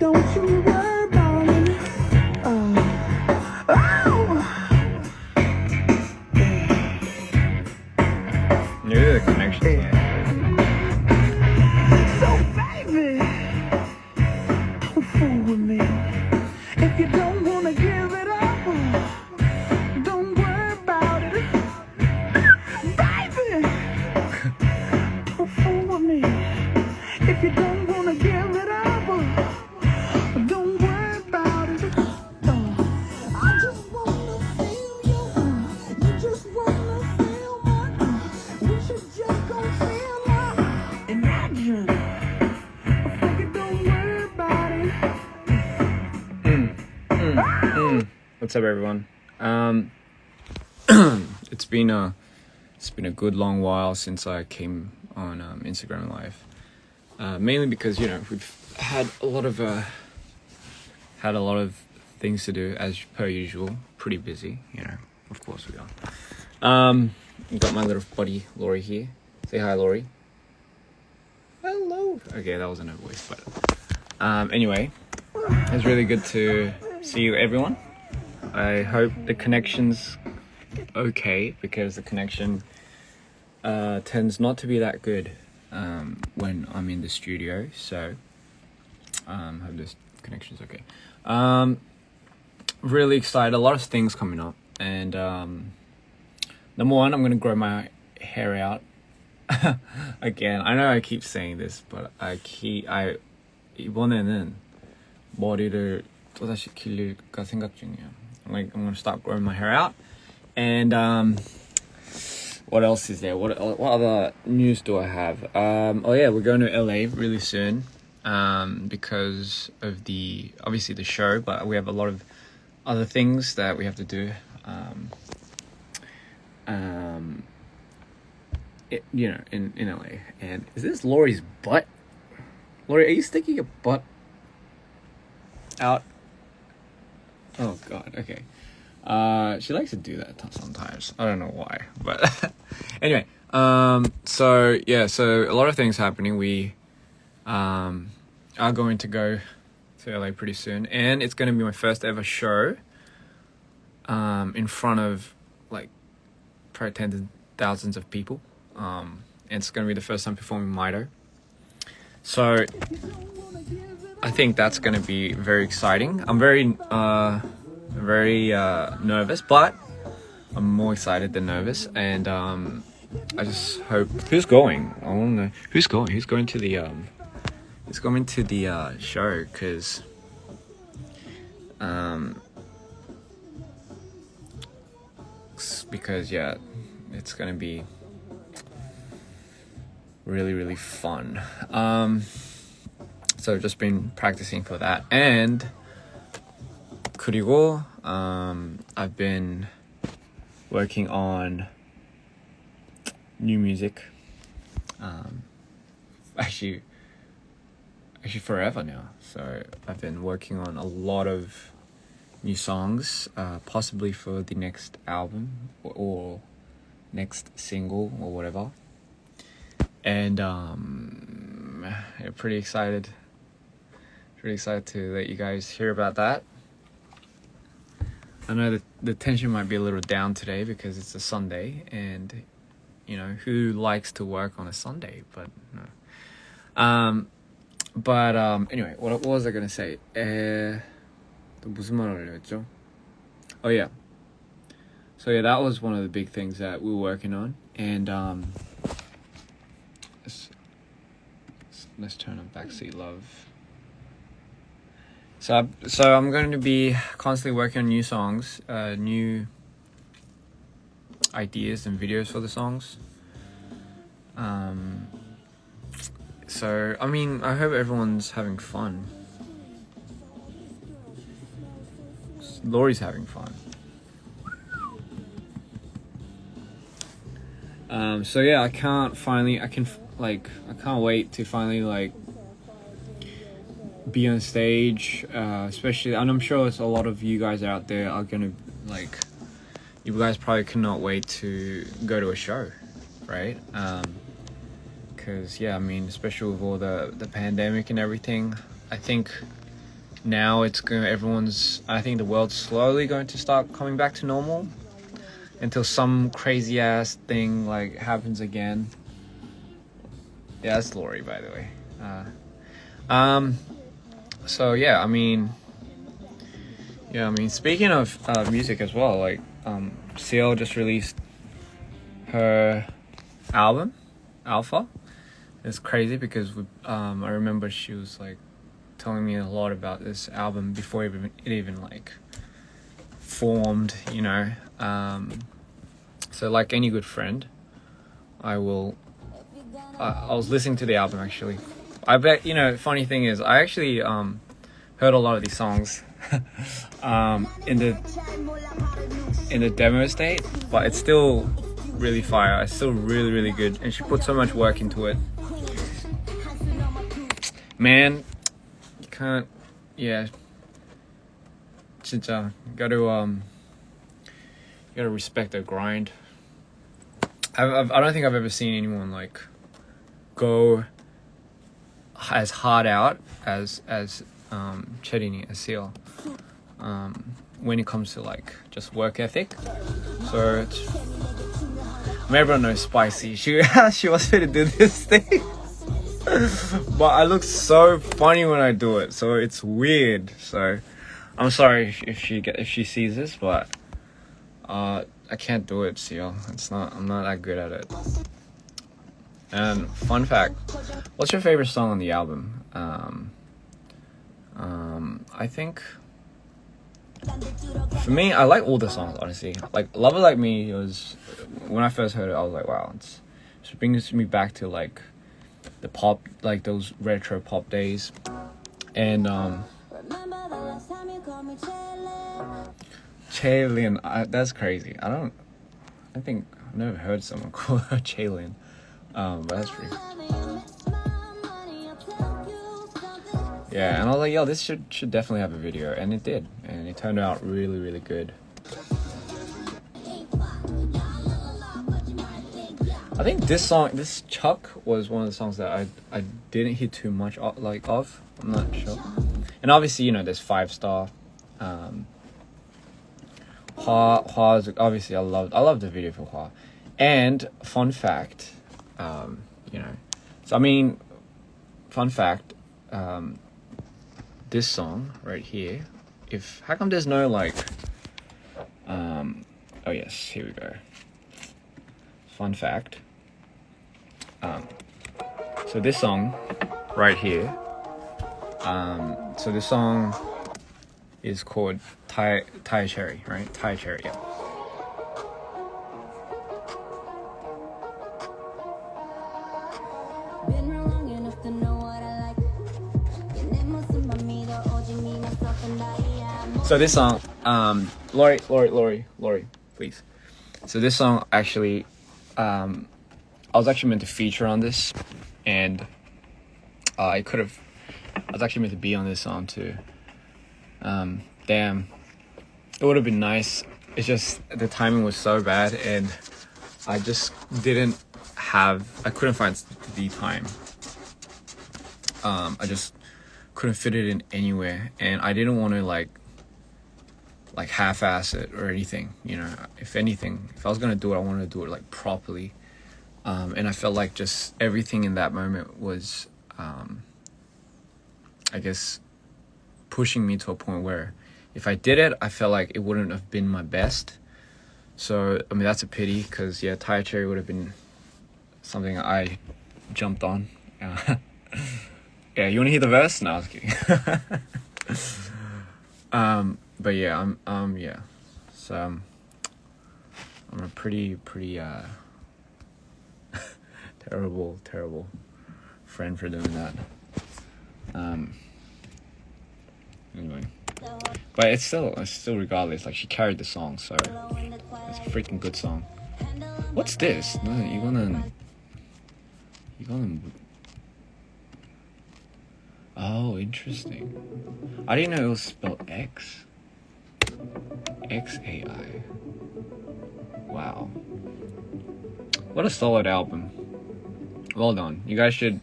don't you worry about it. Yeah, the connection. So baby, don't fool with me. If you don't wanna give it up, don't worry about it. Baby, don't fool with me. If you don't wanna give it up, don't worry about it. I just wanna feel you. You just wanna feel my. We should just go feel like. Imagine. Baby, don't worry about it. What's up, everyone? It's been a good long while since I came on Instagram Live. Mainly because we've had a lot of things to do as per usual. Pretty busy, Of course we are. Got my little buddy Laurie here. Say hi, Laurie. Hello. Okay, that wasn't her voice, but anyway, it's really good to see you, everyone. I hope the connection's okay, because the connection tends not to be that good when I'm in the studio. So hope this connection's okay. Really excited. A lot of things coming up, and number one, I'm gonna grow my hair out again. I know I keep saying this, but 이번에는 머리를 또다시 길릴까 생각 중이야. I'm gonna start growing my hair out. And what else is there? What other news do I have? We're going to LA really soon, because of obviously the show, but we have a lot of other things that we have to do. In LA. And is this Laurie's butt? Laurie, are you sticking your butt out? Oh God. Okay. She likes to do that sometimes. I don't know why, but anyway. So a lot of things happening. We are going to go to LA pretty soon, and it's going to be my first ever show in front of probably tens of thousands of people. And it's going to be the first time performing Mido. So I think that's going to be very exciting. I'm very nervous, but I'm more excited than nervous, and I just hope. Who's going? I want to know who's going. Who's going to the show? Because it's gonna be really, really fun. So I've just been practicing for that, and 그리고 I've been working on new music. Actually forever now. So I've been working on a lot of new songs, possibly for the next album or next single or whatever. And pretty excited to let you guys hear about that. I know that the tension might be a little down today because it's a Sunday, and who likes to work on a Sunday? But no. Anyway, what was I gonna say? 또 무슨 말 하려고 했죠? Oh yeah. So that was one of the big things that we were working on, and let's turn on Backseat Love. So I'm going to be constantly working on new songs, new ideas and videos for the songs. So I hope everyone's having fun. Laurie's having fun. I can't wait to finally be on stage, especially, and I'm sure it's a lot of you guys out there are gonna you guys probably cannot wait to go to a show, right? Because especially with all the pandemic and everything, I think now it's going. Everyone's. I think the world's slowly going to start coming back to normal until some crazy ass thing like happens again. Yeah, that's Lori, by the way. So yeah, I mean, speaking of music as well, like CL just released her album, Alpha. It's crazy because I remember she was like telling me a lot about this album before it even like formed, you know. So like any good friend, I was listening to the album actually. I bet, you know, funny thing is I actually heard a lot of these songs in the demo state, but it's still really fire. It's still really, really good, and she put so much work into it. Man, you can't. Yeah, 진짜 gotta respect their grind. I don't think I've ever seen anyone like go as hard out as Cherini, as Seal, when it comes to like just work ethic. So everyone knows Spicy. She wants me to do this thing, but I look so funny when I do it, so it's weird. So I'm sorry if she sees this, but I can't do it, Seal. I'm not that good at it. And fun fact, what's your favorite song on the album? I think for me, I like all the songs, honestly. Like Love It Like Me was, when I first heard it, I was like, wow, it brings me back to like the pop, like those retro pop days. And Chaylin, that's crazy. I think I've never heard someone call her Chaylin. But that's pretty. Yeah, and I was like, yo, this should definitely have a video, and it did, and it turned out really, really good. I think this Chuck was one of the songs that I didn't hear too much of. I'm not sure. And obviously, you know, there's 5 Star. Hua is obviously I love the video for Hua. And fun fact, you know, so I mean, fun fact, this song right here, how come there's no like, oh yes, here we go. Fun fact, so this song right here, so this song is called Thai Cherry, right? Thai Cherry, yeah. So this song, Lori, please. So this song actually, I was actually meant to feature on this, and I was actually meant to be on this song too. Damn, it would have been nice. It's just the timing was so bad, and I just I couldn't find the time. I just couldn't fit it in anywhere, and I didn't want to like half-ass it or anything, you know. If anything, if I was gonna do it, I wanted to do it like properly, and I felt like just everything in that moment was I guess pushing me to a point where if I did it, I felt like it wouldn't have been my best. So I mean, that's a pity, because yeah, Thai Cherry would have been something I jumped on. Yeah, you want to hear the verse? No, I was kidding. But yeah, yeah. So I'm a pretty terrible friend for doing that. Anyway, but it's still regardless. Like, she carried the song, so it's a freaking good song. What's this? No, you're gonna. Oh, interesting. I didn't know it was spelled X. XAI. Wow. What a solid album. Well done. You guys should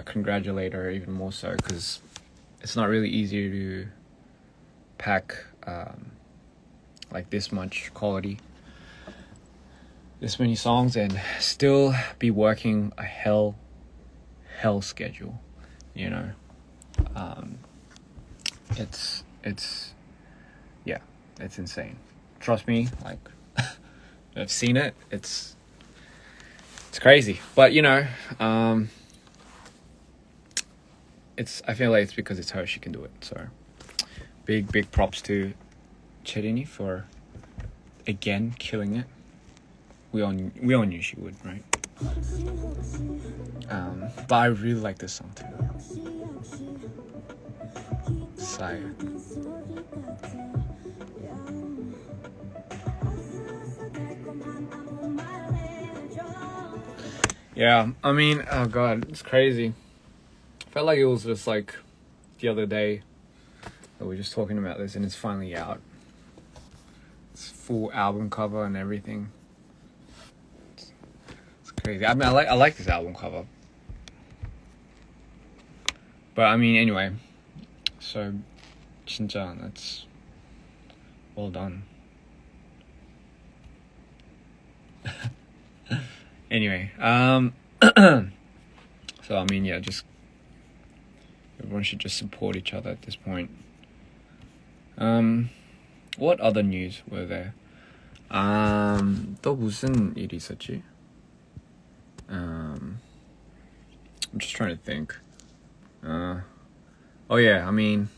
congratulate her even more so, because it's not really easy to pack like this much quality, this many songs, and still be working a hell schedule, you know. It's yeah, it's insane. Trust me, like I've seen it. It's crazy, but you know, I feel like it's because it's her, she can do it. So big props to Cherini for again killing it. We all knew she would, right? But I really like this song too. Sire. Yeah, I mean, oh god, it's crazy. Felt like it was just like the other day that we were just talking about this, and it's finally out. It's full album cover and everything. It's crazy. I mean, I like this album cover. But I mean, anyway. So, 진짜, that's well done. Anyway, so I mean, yeah, just everyone should just support each other at this point. What other news were there? 또 무슨 일이 있었지? I'm just trying to think. Oh yeah, I mean,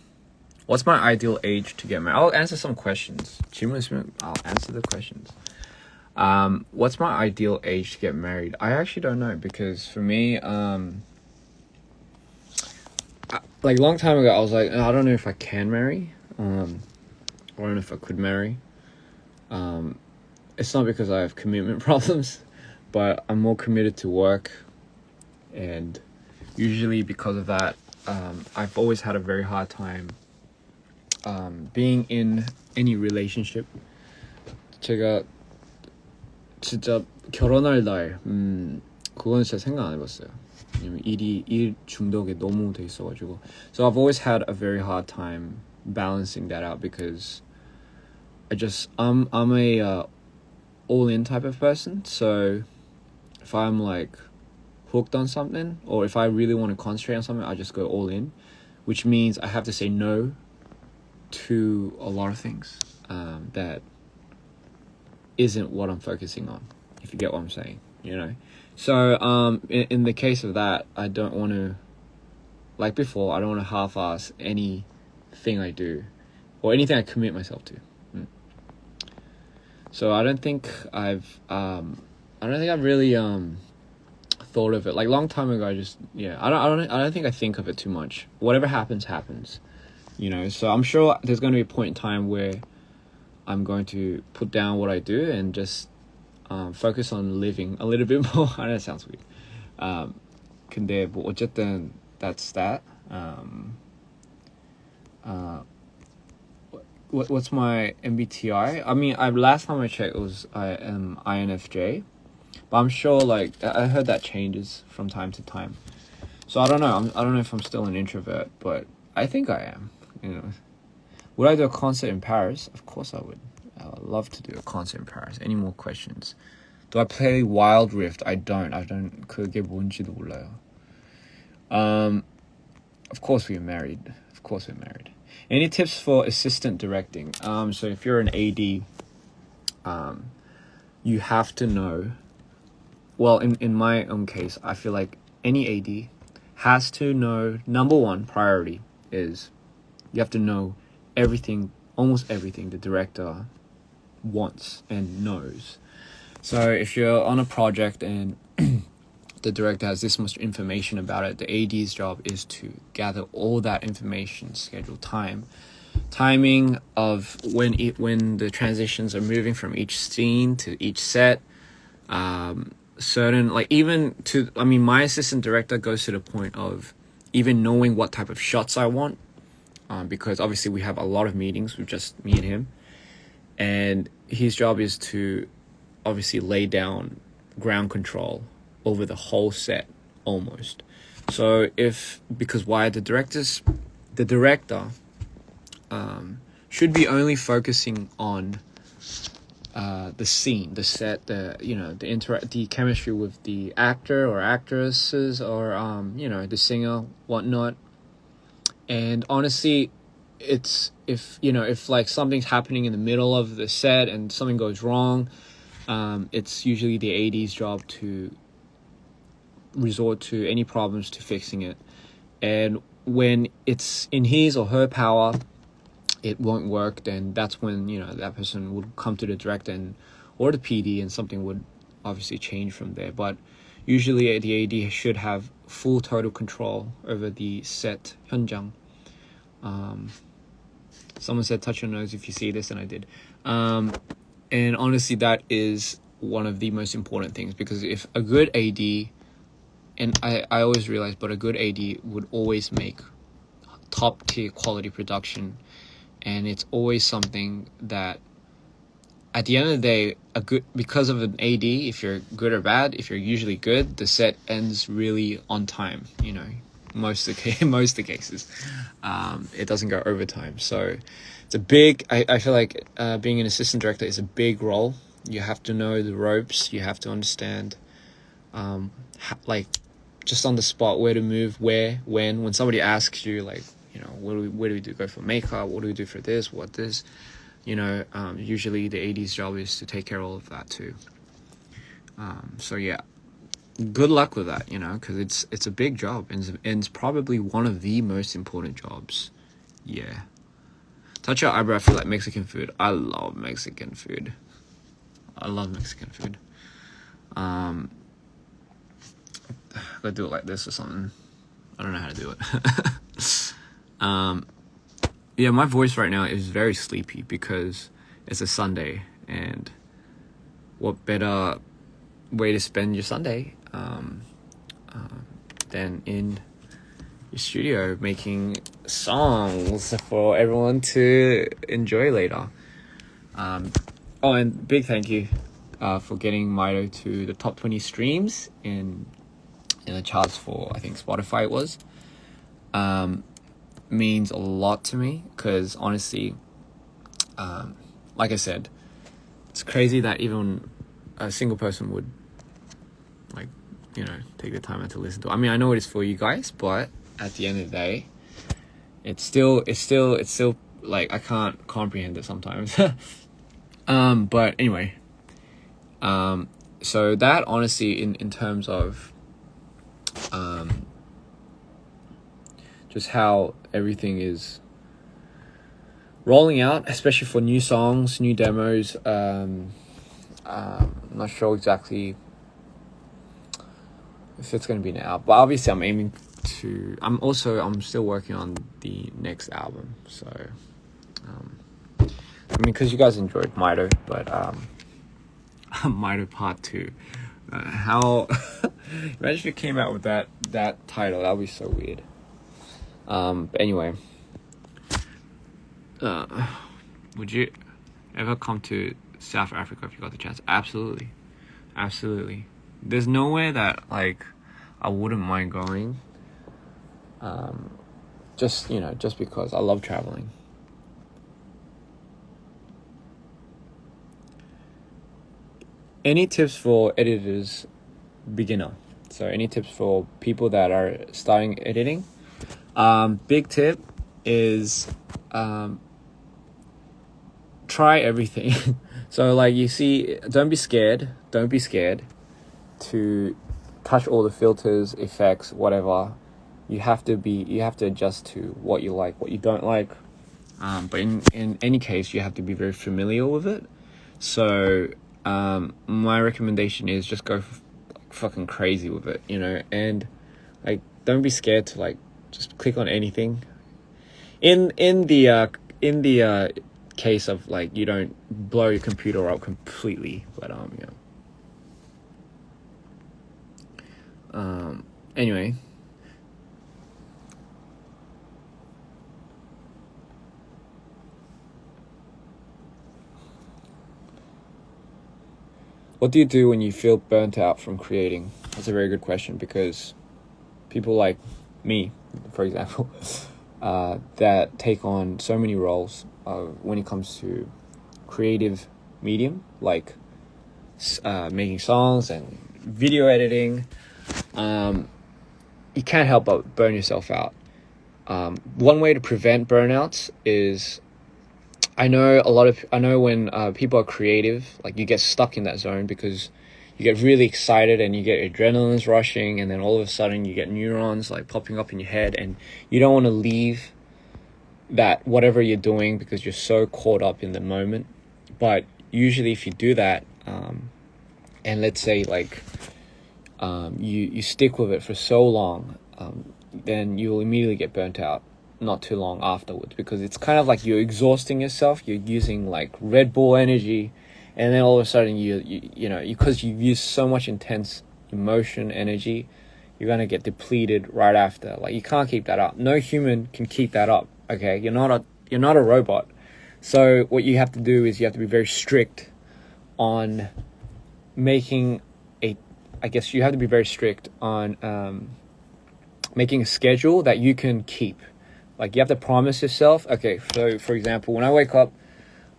what's my ideal age to get married? I'll answer some questions. 질문 있으면 I'll answer the questions. What's my ideal age to get married? I actually don't know, because for me, like long time ago, I was like, I don't know if I can marry. I don't know if I could marry. It's not because I have commitment problems, but I'm more committed to work, and usually because of that, I've always had a very hard time being in any relationship. 제가 진짜 결혼할 날 그거는 진짜 생각 안 해봤어요. 왜냐면 일 중독에 너무 돼 있어가지고. So I've always had a very hard time balancing that out, because I'm a all-in type of person. So if I'm like hooked on something, or if I really want to concentrate on something, I just go all in, which means I have to say no to a lot of things that isn't what I'm focusing on, if you get what I'm saying, you know. So in the case of that, I don't want to, like before, I don't want to half-ass anything I do or anything I commit myself to. So I don't think I've really thought of it. Like long time ago, I don't think I think of it too much. Whatever happens, you know. So I'm sure there's going to be a point in time where I'm going to put down what I do and just focus on living a little bit more. I know it sounds weird. 근데 뭐 어쨌든 that's that. What's my MBTI? I mean, last time I checked, it was I am INFJ, but I'm sure like I heard that changes from time to time. So I don't know. I don't know if I'm still an introvert, but I think I am. You know, would I do a concert in Paris? Of course I would. I would love to do a concert in Paris. Any more questions? Do I play Wild Rift? I don't. 그게 뭔지도 몰라요. Of course we're married. Any tips for assistant directing? So if you're an AD, you have to know. Well, in my own case, I feel like any AD has to know. Number one priority is you have to know everything, almost everything the director wants and knows. So if you're on a project and the director has this much information about it, the AD's job is to gather all that information, schedule timing of when the transitions are moving from each scene to each set, certain, like even to, I mean, my assistant director goes to the point of even knowing what type of shots I want, because obviously we have a lot of meetings with just me and him, and his job is to obviously lay down ground control over the whole set almost. So because why the directors the director should be only focusing on the scene, the set, the chemistry with the actor or actresses, or the singer, whatnot. And honestly, it's if like something's happening in the middle of the set and something goes wrong, it's usually the AD's job to resort to any problems to fixing it. And when it's in his or her power, it won't work, then that's when that person would come to the director or the PD, and something would obviously change from there. But usually the AD should have full total control over the set 현장. Someone said touch your nose if you see this, and I did. And honestly, that is one of the most important things, because if a good AD, and I always realize, but a good AD would always make top tier quality production. And it's always something that, at the end of the day, because of an AD, if you're good or bad, if you're usually good, the set ends really on time. Most of the cases, it doesn't go overtime. So it's a big. I feel like being an assistant director is a big role. You have to know the ropes. You have to understand, just on the spot, where to move, where, when somebody asks you, like, where do we do? Go for makeup? What do we do for this? What this? Usually the AD's job is to take care of all of that too. So yeah, good luck with that, because it's a big job, and it's probably one of the most important jobs. Yeah. Touch your eyebrow. I feel like Mexican food. I love Mexican food. Gotta do it like this or something. I don't know how to do it. Yeah, my voice right now is very sleepy because it's a Sunday, and what better way to spend your Sunday than in your studio making songs for everyone to enjoy later. And big thank you for getting Mito to the top 20 streams in the charts for, I think, Spotify it was. Means a lot to me, because honestly, like I said, it's crazy that even a single person would take the time out to listen to it. I mean, I know it is for you guys, but at the end of the day, it's still like, I can't comprehend it sometimes. But anyway, so that, honestly, in terms of just how everything is rolling out, especially for new songs, new demos. I'm not sure exactly if it's going to be now, but obviously I'm aiming to. I'm still working on the next album, so because you guys enjoyed Mito, but Mito Part 2. How imagine if it came out with that title, that would be so weird. But anyway, would you ever come to South Africa if you got the chance? Absolutely. There's nowhere that I wouldn't mind going. Just because I love traveling. Any tips for editors, beginner? So any tips for people that are starting editing? Big tip is try everything. So you see, don't be scared to touch all the filters, effects, whatever. You have to adjust to what you like, what you don't like. But in any case, you have to be very familiar with it. So my recommendation is just go fucking crazy with it, and don't be scared to just click on anything. In the case of you don't blow your computer up completely, but anyway. What do you do when you feel burnt out from creating? That's a very good question, because people like me, for example, that take on so many roles when it comes to creative medium, like making songs and video editing. You can't help but burn yourself out. One way to prevent burnouts is, I know when people are creative, like you get stuck in that zone because you get really excited and you get adrenaline's rushing, and then all of a sudden you get neurons like popping up in your head, and you don't want to leave that whatever you're doing because you're so caught up in the moment. But usually if you do that, and let's say like you stick with it for so long, then you'll immediately get burnt out not too long afterwards, because it's kind of like you're exhausting yourself. You're using like Red Bull energy, and then all of a sudden you know, because you've used so much intense emotion energy, you're gonna get depleted right after. Like you can't keep that up. No human can keep that up. Okay, you're not a robot. So what you have to do is you have to be very strict on making I guess you have to be very strict on making a schedule that you can keep. Like you have to promise yourself, okay, so for example, when I wake up,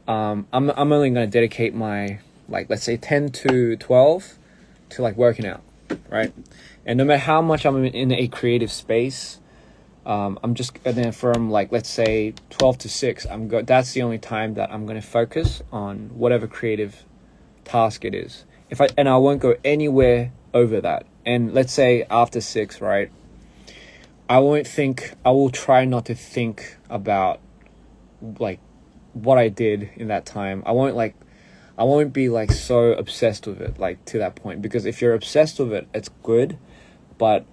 I'm only going to dedicate my, like, let's say 10 to 12 to like working out, right? And no matter how much I'm in a creative space, I'm just, and then from like, let's say 12 to 6, that's the only time that I'm going to focus on whatever creative task it is. And I won't go anywhere over that. And let's say after 6, right? I will try not to think about like what I did in that time. I won't be like so obsessed with it, like to that point, because if you're obsessed with it, it's good. But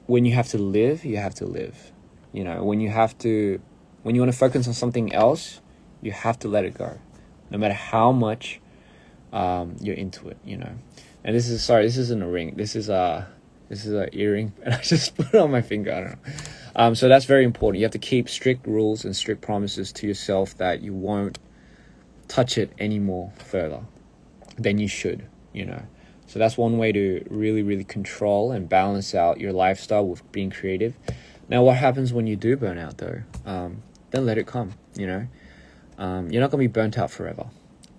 when you have to live, you have to live, you know, when you want to focus on something else, you have to let it go, no matter how much, you're into it, you know. And this isn't a ring. This is an earring, and I just put it on my finger. I don't know. So that's very important. You have to keep strict rules and strict promises to yourself that you won't touch it anymore further than you should, you know. So that's one way to really, really control and balance out your lifestyle with being creative. Now, what happens when you do burn out, though? Then let it come, you know. You're not going to be burnt out forever.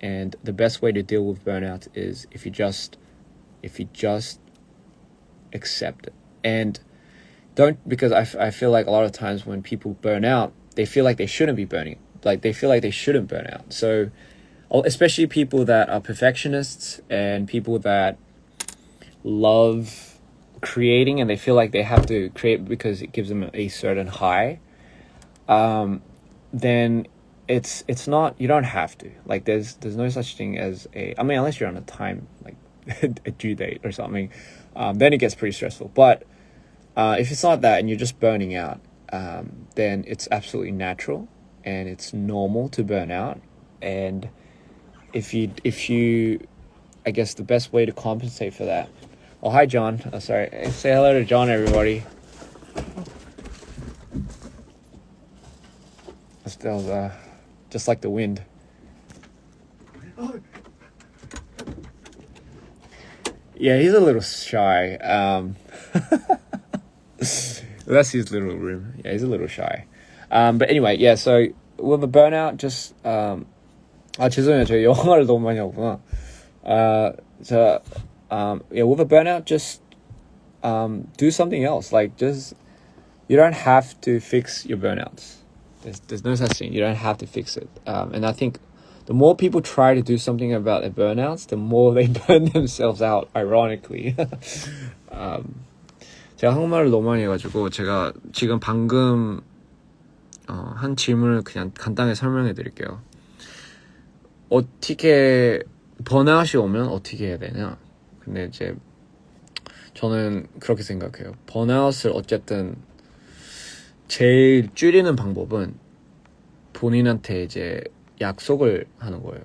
And the best way to deal with burnout is if you just accept it. And because I feel like a lot of times when people burn out, they feel like they shouldn't be burning. Like they feel like they shouldn't burn out. So especially people that are perfectionists and people that love creating and they feel like they have to create because it gives them a certain high, then it's not, you don't have to. Like there's no such thing as unless you're on a time, like a due date or something, then it gets pretty stressful. But if it's not that and you're just burning out, then it's absolutely natural and it's normal to burn out. And if you I guess the best way to compensate for that. Oh, hi John. Oh, sorry. Say hello to John, everybody. That was just like the wind. Yeah, he's a little shy. That's his little room. Yeah, he's a little shy. But anyway, yeah, so with a burnout, just 죄송해요. 저 영어를 너무 많이 하구나. Yeah, with a burnout, just do something else. Like you don't have to fix your burnouts. There's no such thing. You don't have to fix it. And I think the more people try to do something about their burnouts, the more they burn themselves out, ironically. 제가 한국말을 너무 많이 해가지고 제가 지금 방금 한 질문을 그냥 간단하게 설명해 드릴게요. 어떻게 번아웃이 오면 어떻게 해야 되냐? 근데 이제 저는 그렇게 생각해요. 번아웃을 어쨌든 제일 줄이는 방법은 본인한테 이제 약속을 하는 거예요.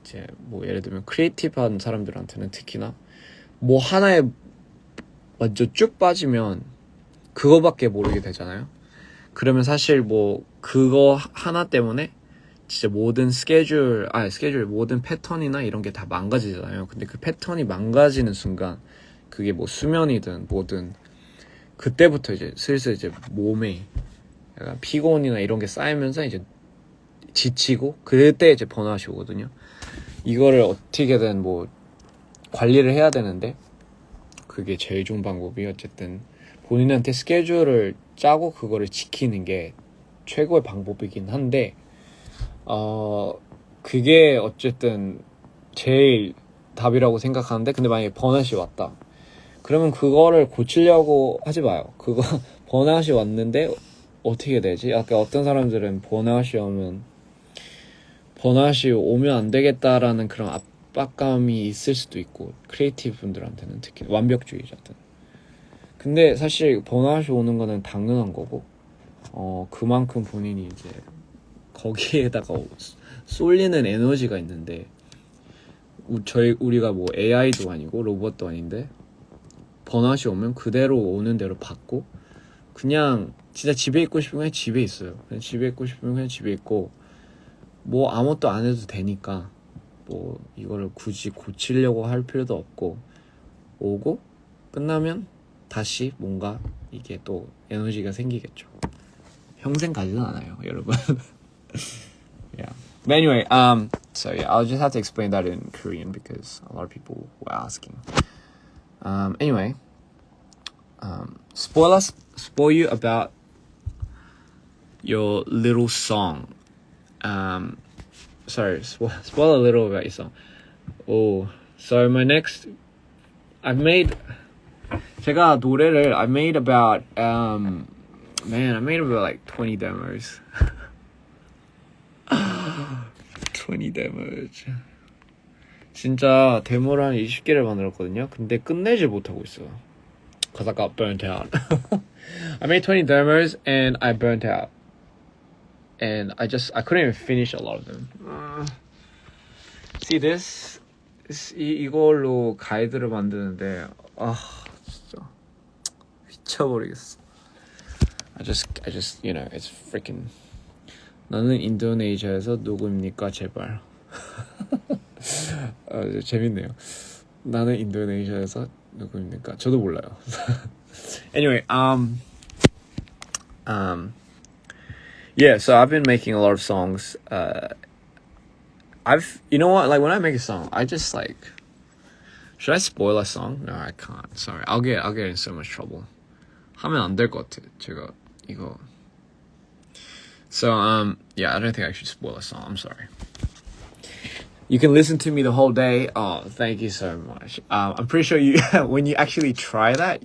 이제 뭐 예를 들면 크리에이티브한 사람들한테는 특히나 뭐 하나에 완전 쭉 빠지면 그거밖에 모르게 되잖아요. 그러면 사실 뭐 그거 하나 때문에 진짜 모든 모든 패턴이나 이런 게 다 망가지잖아요. 근데 그 패턴이 망가지는 순간 그게 뭐 수면이든 뭐든 그때부터 이제 슬슬 이제 몸에 약간 피곤이나 이런 게 쌓이면서 이제 지치고 그때 이제 번아웃이 오거든요. 이거를 어떻게든 뭐 관리를 해야 되는데 그게 제일 좋은 방법이 어쨌든 본인한테 스케줄을 짜고 그거를 지키는 게 최고의 방법이긴 한데 그게 어쨌든 제일 답이라고 생각하는데 근데 만약에 번아웃이 왔다 그러면 그거를 고치려고 하지 마요. 그거 번아웃이 왔는데 어떻게 되지? 아까 어떤 사람들은 번아웃이 오면 안 되겠다라는 그런 압박감이 있을 수도 있고 크리에이티브 분들한테는 특히 완벽주의자들. 근데 사실 번아웃이 오는 거는 당연한 거고 그만큼 본인이 이제 거기에다가 쏠리는 에너지가 있는데 우리가 뭐 AI도 아니고 로봇도 아닌데 번아웃이 오면 그대로 오는 대로 받고 그냥 진짜 집에 있고 싶으면 그냥 집에 있어요. 그냥 집에 있고 싶으면 그냥 집에 있고 뭐 아무것도 안 해도 되니까 뭐 이거를 굳이 고치려고 할 필요도 없고 오고 끝나면 다시 뭔가 이게 또 에너지가 생기겠죠. 평생 가지는 않아요, 여러분. Yeah. But anyway, so yeah, I'll just have to explain that in Korean because a lot of people were asking. Anyway, spoil you about your little song. Sorry, spoil a little about your song. Oh, so my next, 제가 노래를 I made about like 20 demos. 20 demos. 진짜 데모를 한 20개를 만들었거든요. 근데 끝내질 못하고 있어요. Cause I got burnt out. I made 20 demos and I burnt out. And I couldn't even finish a lot of them. See this? 이걸로 가이드를 만드는데 진짜 미쳐버리겠어. I just you know it's freaking. 나는 인도네시아에서 누구입니까 제발. 재밌네요. 나는 인도네시아에서 누구입니까? 저도 몰라요. Anyway, yeah, so I've been making a lot of songs. You know what? Like when I make a song, I just like, should I spoil a song? No, I can't. Sorry, I'll get in so much trouble. 하면 안 될 것 같아. 제가 이거. So yeah, I don't think I should spoil a song. I'm sorry. You can listen to me the whole day. Oh, thank you so much. I'm pretty sure you when you actually try that,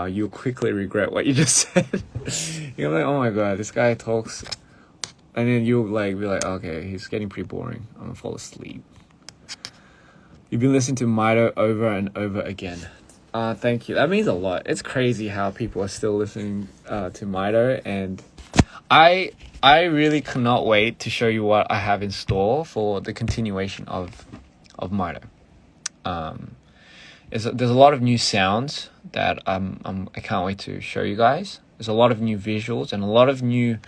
you'll quickly regret what you just said. You're like, oh my god, this guy talks, and then you'll like be like, okay, he's getting pretty boring. I'm gonna fall asleep. You've been listening to Mito over and over again. Thank you. That means a lot. It's crazy how people are still listening to Mito, and I really cannot wait to show you what I have in store for the continuation of Mito. There's a lot of new sounds that I can't wait to show you guys. There's a lot of new visuals and a lot of new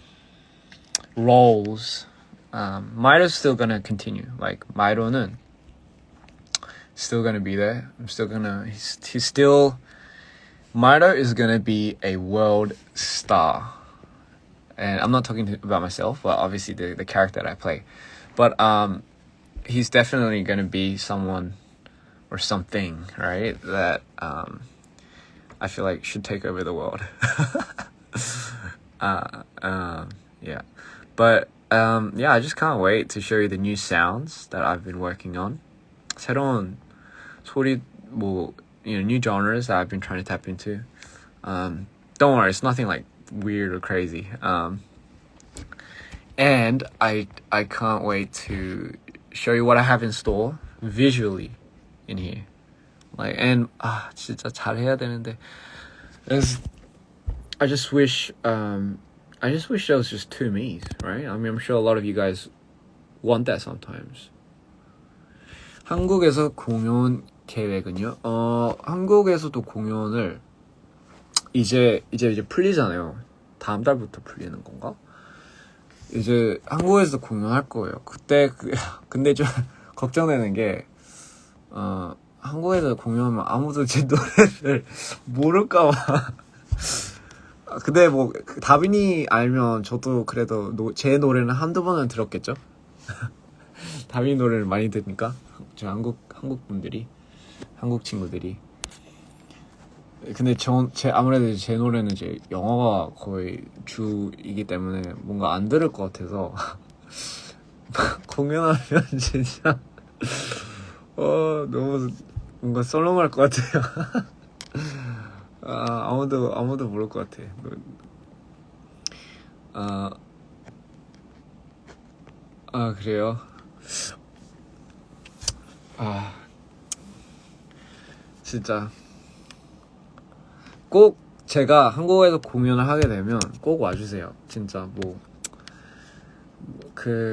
roles. Mito's still gonna continue. Like Mito는 still gonna be there. He's still. Mito is gonna be a world star. And I'm not talking about myself, but obviously the character that I play. But he's definitely gonna be someone or something, right? That I feel like should take over the world. Yeah. But yeah, I just can't wait to show you the new sounds that I've been working on. 새로운 소리, new genres that I've been trying to tap into. Don't worry, it's nothing like weird or crazy. And I can't wait to show you what I have in store visually in here. Like, and 진짜 잘해야 되는데. I just wish there was just two me's, right? I mean, I'm sure a lot of you guys want that sometimes. 한국에서 공연 계획은요? 한국에서도 공연을 이제 풀리잖아요. 다음 달부터 풀리는 건가? 이제 한국에서 공연할 거예요. 근데 좀 걱정되는 게 한국에서 공연하면 아무도 제 노래를 모를까 봐. 근데 뭐 다빈이 알면 저도 그래도 제 노래는 한두 번은 들었겠죠? 다빈이 노래를 많이 들으니까 저 한국 분들이 한국 친구들이. 근데 아무래도 제 노래는 이제 영어가 거의 주이기 때문에 뭔가 안 들을 것 같아서 공연하면 진짜 너무 뭔가 썰렁할 것 같아요. 아무도 모를 것 같아. 그래요? 진짜 꼭 제가 한국에서 공연을 하게 되면 꼭 와주세요. 진짜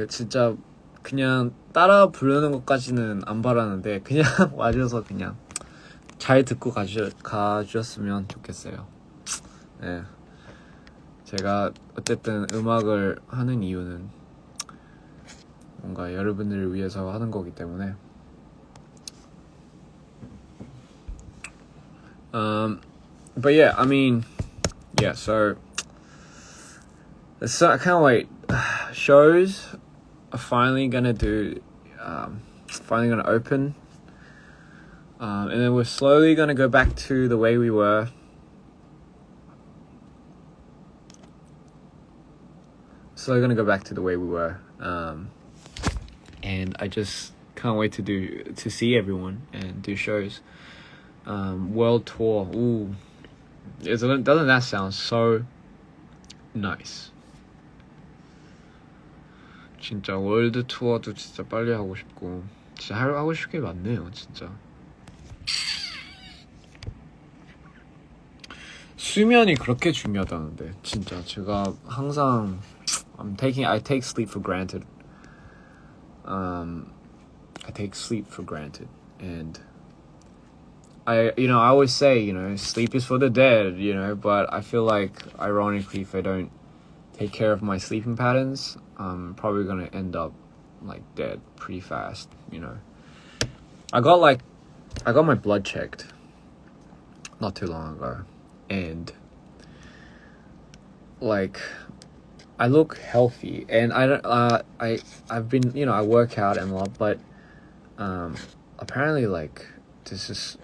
진짜 그냥 따라 부르는 것까지는 안 바라는데 그냥 와줘서 그냥 잘 듣고 가주셨으면 좋겠어요. 네. 제가 어쨌든 음악을 하는 이유는 뭔가 여러분들을 위해서 하는 거기 때문에 but yeah, I mean, yeah, so I can't wait. Shows are finally gonna open, and then we're slowly gonna go back to the way we were. And I just can't wait to see everyone and do shows. World tour. Ooh, doesn't that sound so nice? 진짜 월드 투어도 진짜 빨리 하고 싶고 진짜 하고 싶은 게 많네요. 진짜 수면이 그렇게 중요하다는데 진짜 제가 항상 I take sleep for granted. I take sleep for granted, and I always say, sleep is for the dead, but I feel like, ironically, if I don't take care of my sleeping patterns, I'm probably gonna end up, dead pretty fast, I got my blood checked not too long ago, and, I look healthy, and I've been, I work out and a lot, but, apparently, this is,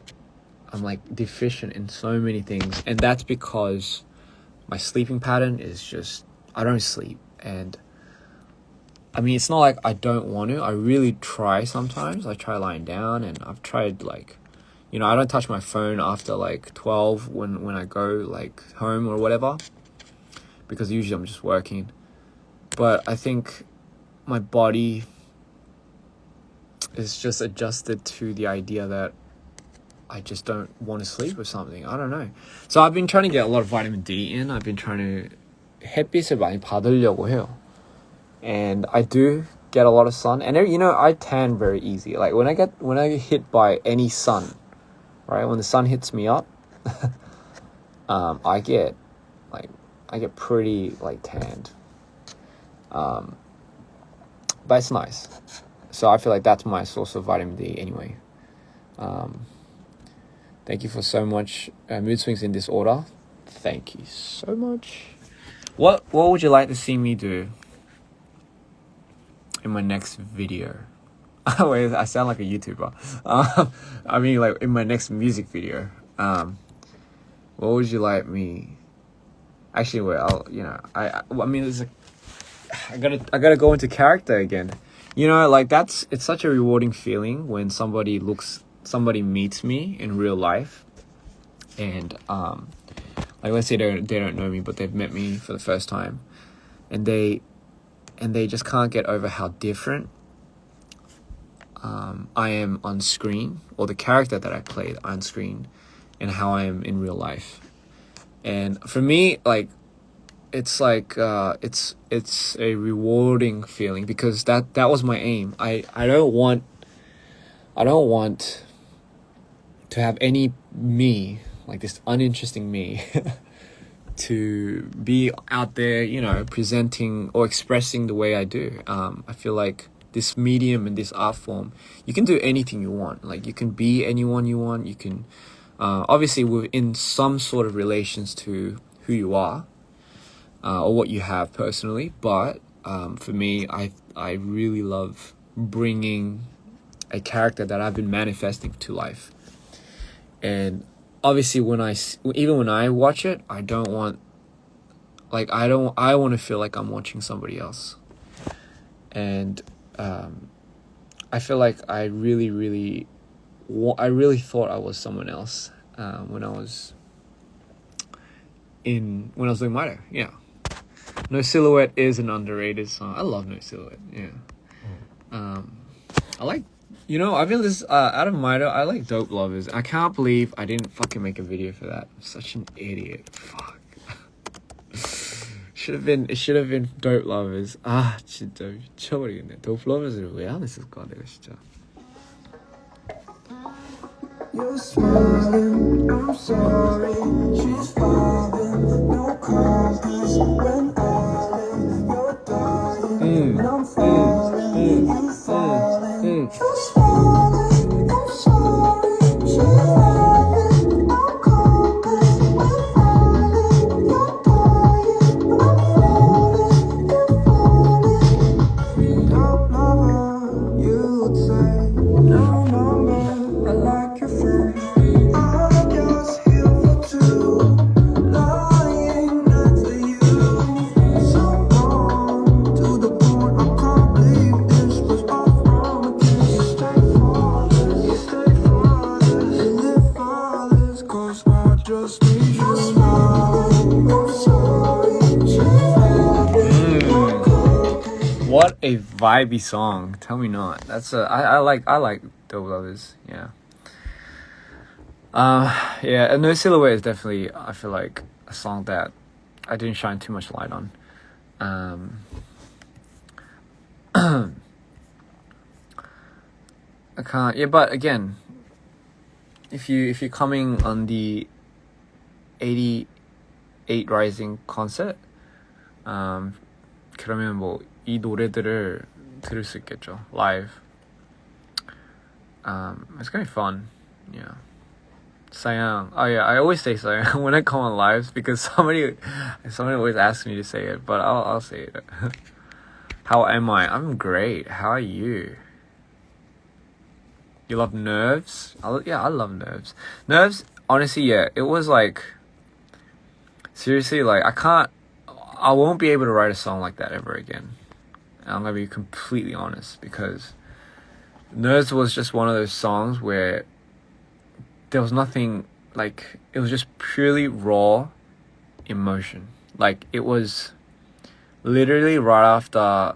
I'm deficient in so many things, and that's because my sleeping pattern is just, I don't sleep, and I mean, it's not like I don't want to. I really try sometimes. I try lying down, and I've tried I don't touch my phone after 12 when I go home or whatever, because usually I'm just working. But I think my body is just adjusted to the idea that I just don't want to sleep or something. I don't know. So I've been trying to get a lot of vitamin D in. I've been trying to 햇빛을 많이 받으려고 해요. And I do get a lot of sun. And I tan very easy. When I get hit by any sun, right? When the sun hits me up, I get pretty tanned. But it's nice. So I feel like that's my source of vitamin D anyway. Thank you for so much. Mood swings in this order. Thank you so much. What would you like to see me do in my next video? Wait, I sound like a YouTuber. I mean, in my next music video. What would you like me? Actually, wait. I mean, I gotta go into character again. It's such a rewarding feeling when somebody meets me in real life, and let's say they don't know me, but they've met me for the first time, and they just can't get over how different I am on screen, or the character that I played on screen, and how I am in real life. And for me, it's a rewarding feeling, because that was my aim. I don't want to have any me, this uninteresting me, to be out there, presenting or expressing the way I do. I feel like this medium and this art form, you can do anything you want. You can be anyone you want. You can, obviously, within some sort of relations to who you are, or what you have personally. But for me, I really love bringing a character that I've been manifesting to life. And obviously, even when I watch it, I want to feel like I'm watching somebody else. And I feel like I really thought I was someone else when I was doing Mido. Yeah, No Silhouette is an underrated song. I love No Silhouette. Yeah. I like, I've been listening out of Mido. I like Dope Lovers. I can't believe I didn't fucking make a video for that. I'm such an idiot. Fuck. It should have been Dope Lovers. 아 진짜 미쳐버리겠네. Dope Lovers를 왜 안 했을까 내가 진짜. You're smiling, I'm sorry. She's vibing, no compass. When I live, you're dying, and I'm falling, you falling. You're smiling, I'm sorry. She's vibing, no compass. When I live, you're dying, and I'm falling, you're falling. Top lover, you would say no number. I like your face. I'm just here for two, lying next to you. So long to the point I can't believe this was all wrong again. You stay fathers, you live fathers, 'cause I just need you. Smiling, I'm sorry, What a vibey song. Tell me not. I like Dope Lovers. Yeah. Yeah, and No Silhouette is definitely, I feel like, a song that I didn't shine too much light on. I can't. Yeah, but again, if you're coming on the 88 Rising concert, 그러면 뭐 이 노래들을 들을 수 있겠죠, live. It's gonna be fun. Yeah. Sayang. Oh yeah, I always say sayang when I come on lives because somebody always asks me to say it, but I'll say it. How am I? I'm great. How are you? You love Nerves? I love Nerves. Nerves, honestly, yeah, it was like, seriously, like I won't be able to write a song like that ever again. I'm gonna be completely honest, because Nerves was just one of those songs where there was nothing, like, it was just purely raw emotion. Like, it was literally right after,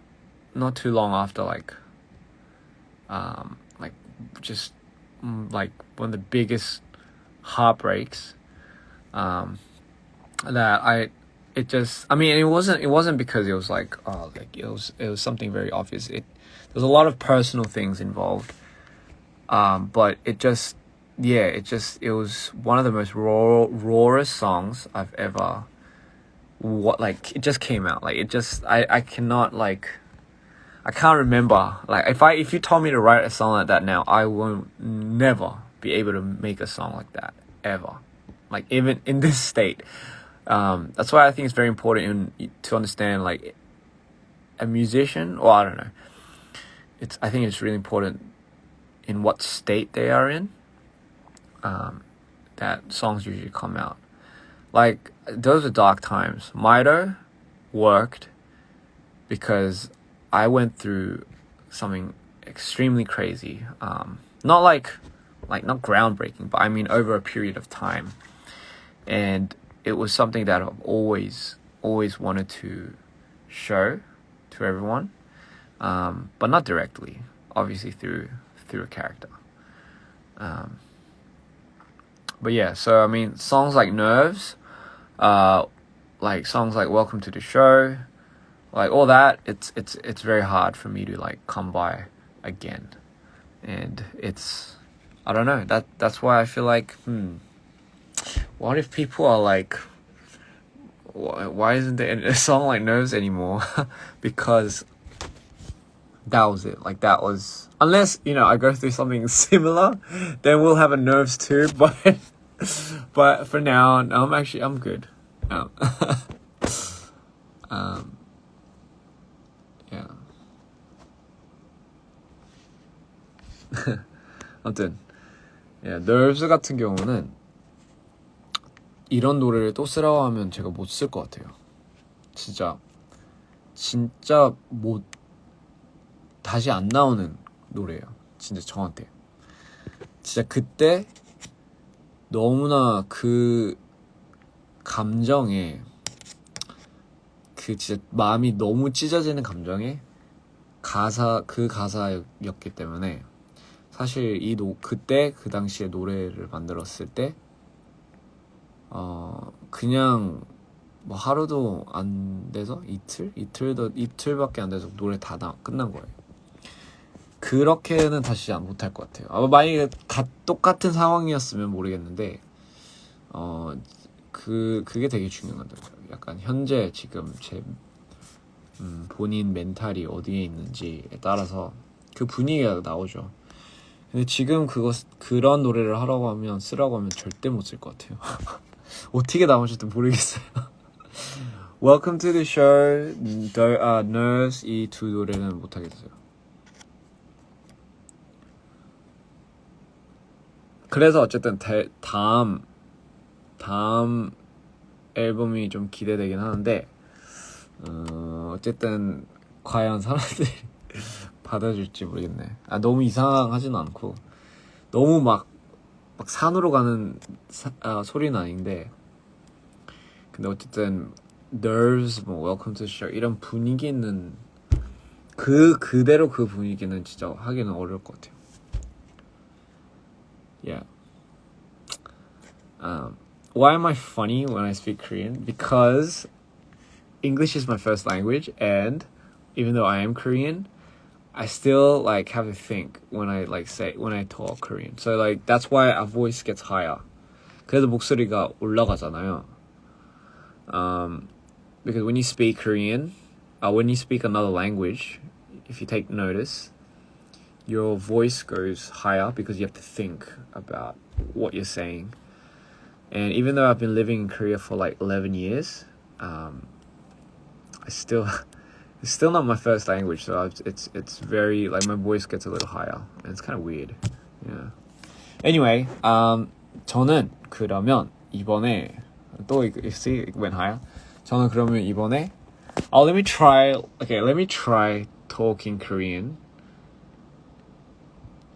not too long after, just like one of the biggest heartbreaks that it wasn't because it was like, it was something very obvious. There's a lot of personal things involved, but it was one of the most rawest songs I've ever, it just came out. Like, it just, I cannot, like, I can't remember. Like, if you told me to write a song like that now, I won't never be able to make a song like that, ever. Like, even in this state. That's why I think it's very important to understand, like, a musician, or I don't know. I think it's really important in what state they are in, that songs usually come out. Like, those are dark times. Mido worked because I went through something extremely crazy. Not not groundbreaking, but I mean over a period of time. And it was something that I've always wanted to show to everyone, but not directly, obviously through a character. But yeah, so I mean, songs like Nerves, like songs like Welcome to the Show, like all that, it's very hard for me to like come by again, and I don't know, that's why I feel like, what if people are like, why isn't there a song like Nerves anymore? Because that was it. Like, that was, unless, I go through something similar, then we'll have a Nerves too, but for now, I'm good. yeah. 아무튼 Nerves 같은 경우는 이런 노래를 또 쓰라고 하면 제가 못 쓸 것 같아요. 진짜 못 다시 안 나오는 노래예요. 진짜 저한테. 진짜 그때 너무나 그 감정에 그 진짜 마음이 너무 찢어지는 감정에 그 가사였기 때문에 사실 그때 그 당시에 노래를 만들었을 때 그냥 뭐 하루도 안 돼서 이틀밖에 안 돼서 노래 다 끝난 거예요. 그렇게는 다시 못할 것 같아요. 만약에 똑같은 상황이었으면 모르겠는데 그게 되게 중요한 것 같아요. 약간 현재 지금 제 본인 멘탈이 어디에 있는지에 따라서 그 분위기가 나오죠. 근데 지금 그런 노래를 쓰라고 하면 절대 못 쓸 것 같아요. 어떻게 나오실지 모르겠어요. Welcome to the show, Nurse 이 두 노래는 못하겠어요. 그래서 어쨌든 다음 앨범이 좀 기대되긴 하는데 어쨌든 과연 사람들이 받아줄지 모르겠네. 너무 이상하진 않고 너무 막 산으로 가는 소리는 아닌데 근데 어쨌든 Nerves, Welcome to the Show 이런 분위기는 그대로 그 분위기는 진짜 하기는 어려울 것 같아요. Yeah. Why am I funny when I speak Korean? Because English is my first language, and even though I am Korean, I still have to think when I talk Korean. So that's why our voice gets higher. 그래서 목소리가 올라가잖아요. Because when you speak Korean, when you speak another language, if you take notice, your voice goes higher because you have to think about what you're saying. And even though I've been living in Korea for 11 years, it's still not my first language, so it's very my voice gets a little higher, and it's kind of weird. Yeah. Anyway, 저는 그러면 이번에 또 see it went higher. 저는 그러면 이번에 let me try talking Korean.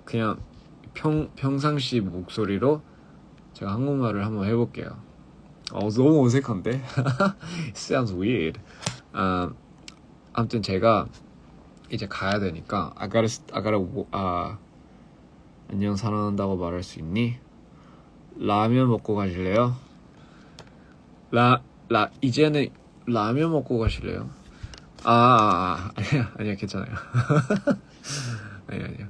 그냥 평상시 목소리로 제가 한국말을 한번 해볼게요. 너무 어색한데? Sounds weird. 아무튼 제가 이제 가야 되니까 I gotta 안녕 사랑한다고 말할 수 있니? 라면 먹고 가실래요? 이제는 라면 먹고 가실래요? 아니야 괜찮아요. 아니야.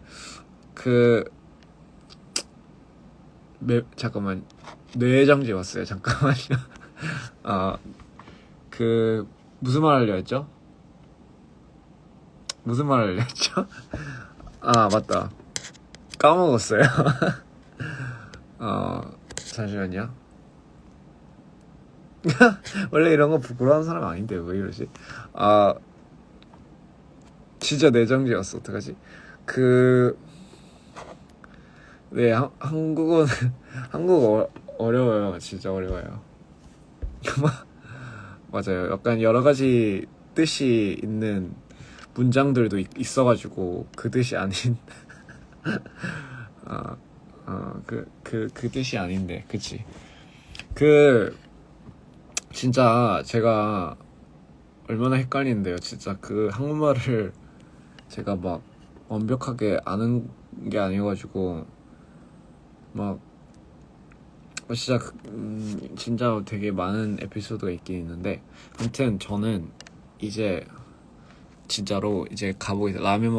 잠깐만 뇌정지 왔어요. 잠깐만요. 무슨 말 하려 했죠? 맞다. 까먹었어요. 잠시만요. 원래 이런 거 부끄러운 사람 아닌데 왜 이러지? 진짜 내정지였어. 어떡하지? 네, 한국어 어려워요. 진짜 어려워요. 맞아요. 약간 여러 가지 뜻이 있는 문장들도 있어가지고 그 뜻이 아닌 그 뜻이 아닌데, 그치? 진짜 제가 얼마나 헷갈리는데요. 진짜 한국말을 제가 막 완벽하게 아는 게 아니어가지고 진짜 되게 많은 에피소드가 있긴 있는데, 아무튼 저는 이제 진짜로 이제 가보겠습니다. 라면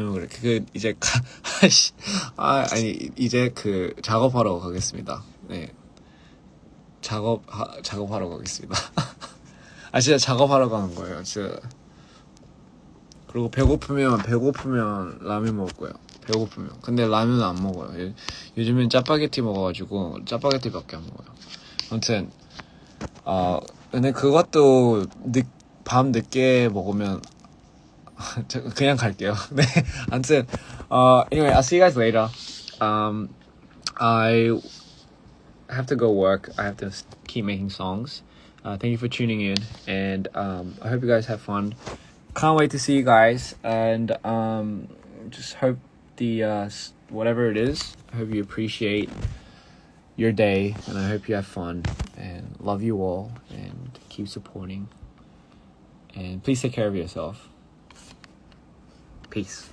먹으래. 이제 이제 작업하러 가겠습니다. 네. 작업하러 가겠습니다. 진짜 작업하러 가는 거예요. 진짜. 그리고 배고프면 라면 먹을 거예요. 배고프면. 근데 라면은 안 먹어요. 요즘엔 짜파게티 먹어가지고 짜파게티밖에 안 먹어요. 아무튼 근데 그것도 밤 늦게 먹으면 그냥 갈게요. 네. 아무튼 anyway, I'll see you guys later. I have to go work. I have to keep making songs. Thank you for tuning in, and I hope you guys have fun. Can't wait to see you guys, and just hope the whatever it is, I hope you appreciate your day, and I hope you have fun, and love you all, and keep supporting, and please take care of yourself. Peace.